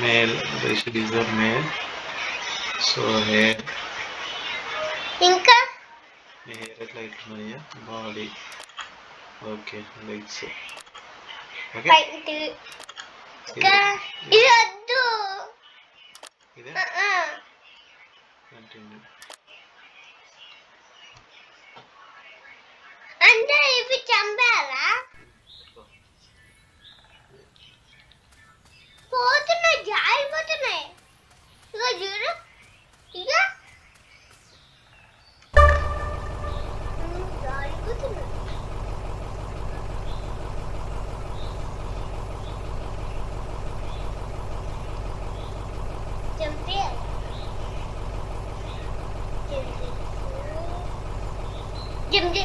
Male, Rishi is a male. So hair, ఇంకా hair ఎట్లా ఇట్లున్నాయా, body, okay, legs, okay. Paint. ఇంకా ఇది వద్దు. ఇదే కంటిన్యూ. అంటే ఇవి చంపాలా? పోతున్నాయి, జారిపోతున్నాయి. ఇక చూడు, ఇక జారిపోతున్నాయి. చంపేయాలి. జంప్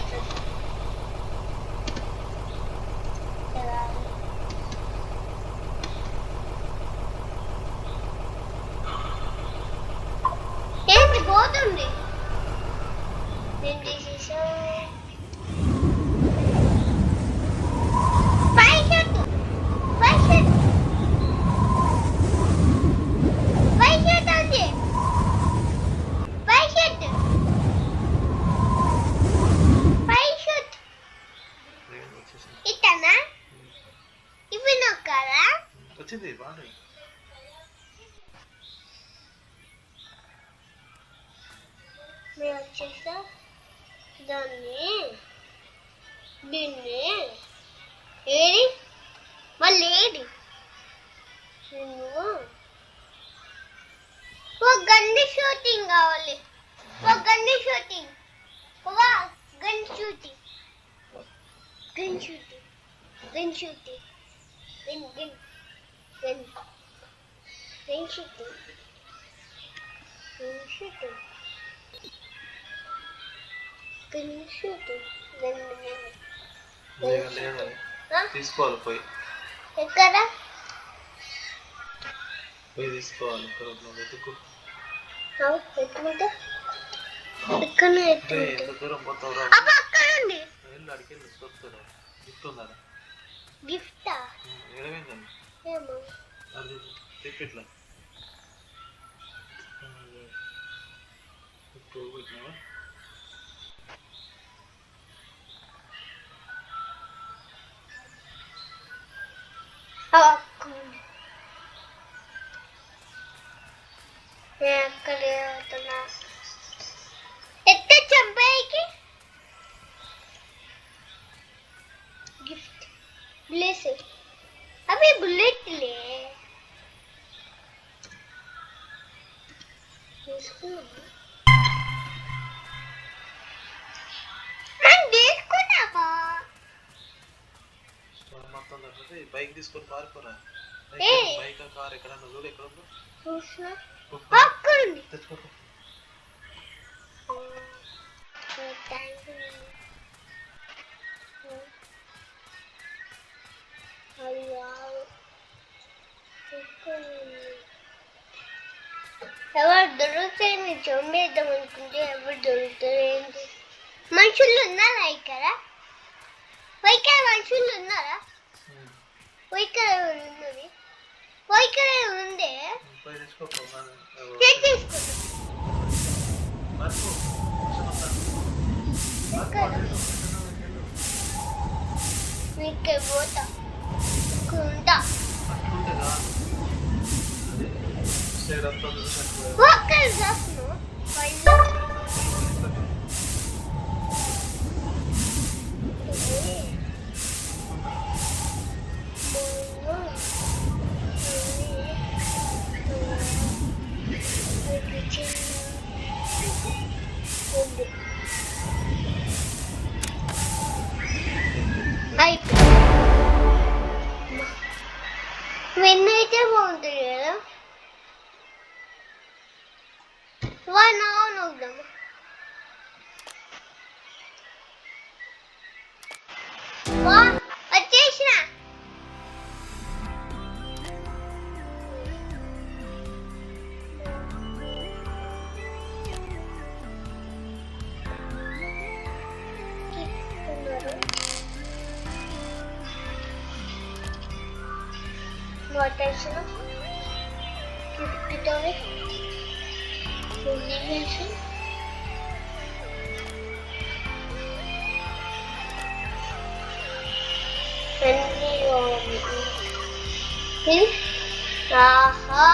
ఏంటి పోతుంది? నేను తీసేసా. పైకెత్తు, పైకెత్తు, పైకెత్తు అండి, పైకెత్తు, పైకెత్తు. ఇట్టనా? ఇవి నొక్కాలా? వచ్చింది బాగా. మేము వచ్చేసా దీన్ని ఏది మళ్ళీ ఏది ఒక గన్ షూటింగ్ కావాలి. ఒక గన్ షూటింగ్, ఒక gun shooting, gun shooting, gun shooting, gun gun gun gun shooting, gun shooting, gun shooting, gun తీసుకోవాలి, పోయి ఎక్కడ పోయి తీసుకోవాలి. వెతుకు, ఎత్తుకుంటే ఇక్కడ ఎంత దూరం పోతావు? అక్కడ ఉంది. అడికెళ్ళి దొరుకుతారా? గిఫ్ట్ ఉందా? గిఫ్టా? ఏమైందండి? ఏమో అది చెప్పి ఇట్లా పెట్టినావా? ఎక్కడ ఎత్త చంపాయికి గిఫ్ట్ బ్లేస్ అవి బుల్లెట్లే తీసుకున్నావా? మొత్తం బైక్ తీసుకొని పారిపోరా. బైక్ కార్ ఎక్కడన్నా చూడు, ఎక్కడ ఉందో చూసినా తెచ్చుకో. ఎవరు దొరుకుతాయి? మీరు చంపేద్దాం అనుకుంటే ఎవరు దొరుకుతారు? ఏంటి మనుషులు ఉన్నారా ఇక్కడ? ఇక్కడ మనుషులు ఉన్నారా? ఇక్కడ ఉన్నది, ఇక్కడ ఉంది. ఇక్కడ పోతా కుంటా ఒక్కరు చేస్తున్నావు విన్నైతే బాగుంటుంది కదా. నవ్వుదామా? వచ్చేసిన వచ్చేసిన తిప్పుతాను వేసి ఆహా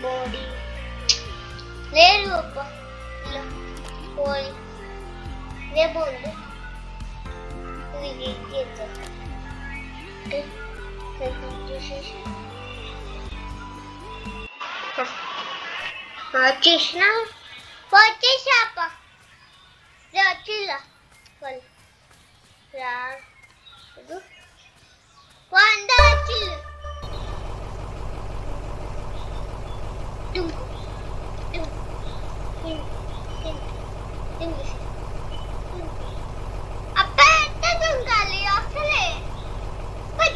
బాడీ లేదు అప్ప ఇలా పోయి రేపు ఉంది వచ్చేసిన వచ్చేసాప వచ్చిలా వాళ్ళు రాదు వంద వచ్చిల్లు అప్ప ఎంత దుంకాలి అసలే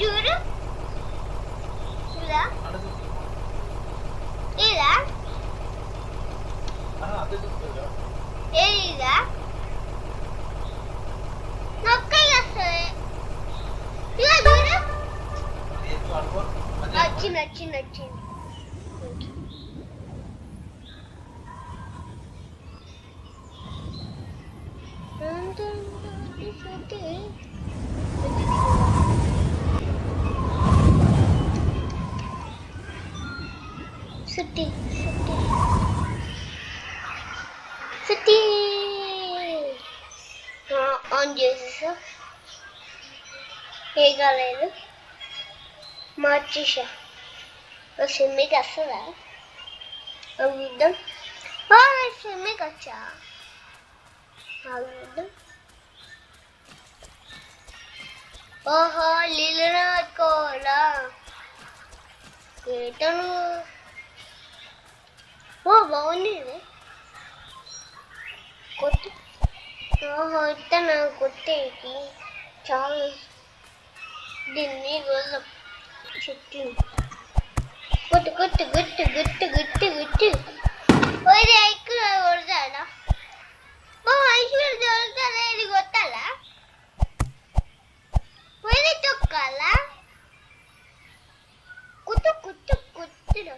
చూడు ఇలా ఇలా ఇలా నొక్కలు వస్తాయి ఇలా చూడు వచ్చింది వచ్చింది వచ్చింది సుట్టి సుట్టి సుట్టి ఆన్ చేసేసా ఏ కాలేదు మార్చేసా సిమ్మికి వస్తుందా చూద్దాం సిమ్మికి వచ్చా చూద్దాం ఓహో నీళ్ళు పట్టుకోవాలా ఏటను ఓ బాగుంది కొట్టు ఓహో ఇతను కొట్టేకి చాలా దీన్ని రోజు చెట్టు కొట్టు కొట్టు గుట్టు గుట్టు గుట్టు గుట్టు ఓది ఐక్కు కొడతాడా ఐశ్వర్య దొరుకుతాడా ఇది కొట్టాలా పోయి తొక్కాలా కుట్టు కుట్టు కుట్టుడు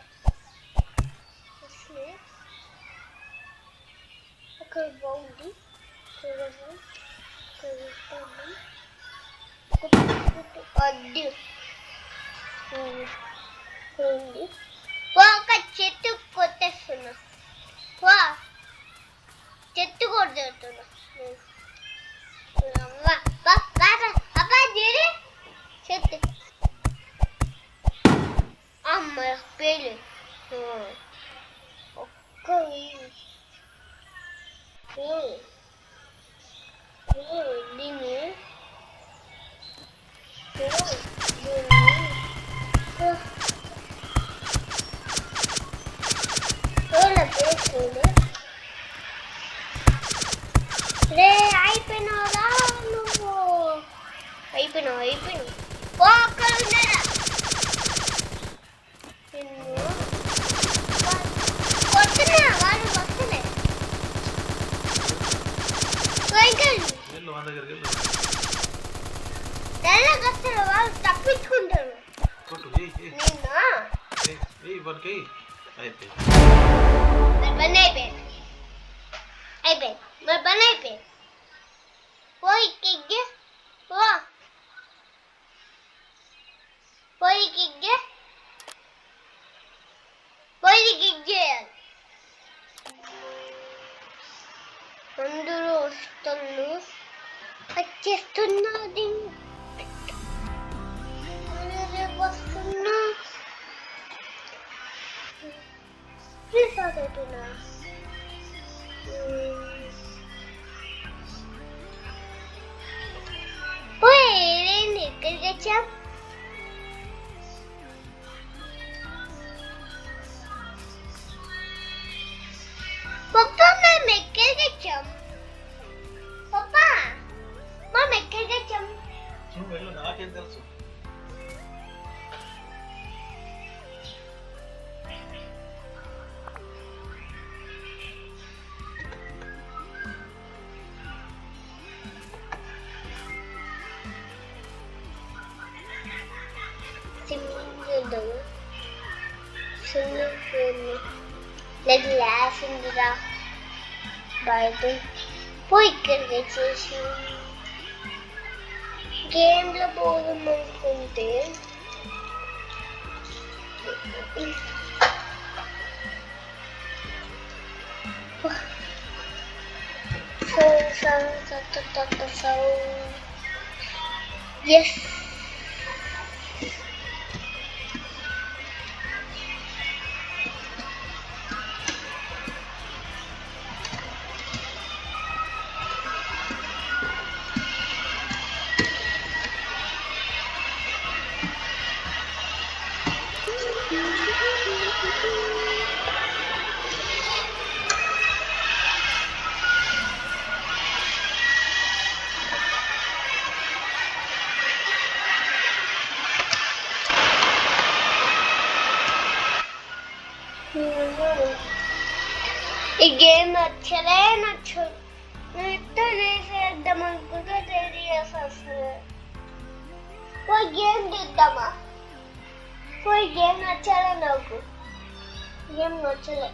అక్కడ బాగుంది అడ్డు ఉంది ఒక చెట్టు కొట్టేస్తున్నా వా చెట్టు కొడుతున్నా చెట్టు అమ్మ పేలు ఒక్క దీన్ని రే అయిపోయినారా నువ్వు అయిపోయినావు అయిపోయినావు ఓ అక్కడ ఉన్నారా కొట్టున్నా వాళ్ళు వస్తలే తెల్లగొస్తారు వాళ్ళు తప్పించుకుంటారు పని అయిపోయింది అయిపోయింది మరి పని అయిపోయింది పోయి కిగ్గే పోయి కిగ్గే పోయి కిగ్ చేయాలి అందరూ వస్తున్నారు వచ్చేస్తున్నది వస్తున్నా అవుతున్నా పోయి ఎక్కడికి వచ్చాం పప్పా మేము ఎక్కడికి వచ్చాం పప్పా మేము ఎక్కడికి వచ్చాం నాకేం తెలుసు చేద్దాము స్విమ్మింగ్ పూల్ లేదు గ్లాస్ ఉందిరా బయట పోయి ఇక్కడికి చేసి గేమ్లో పోదాం అనుకుంటే yes ఈ గేమ్ నచ్చలే నచ్చదు నెట్ చేసేద్దాం అనుకుంటే తెలియదు పోయి గేమ్ తీద్దామా పోయి గేమ్ నచ్చలే నాకు గేమ్ నచ్చలే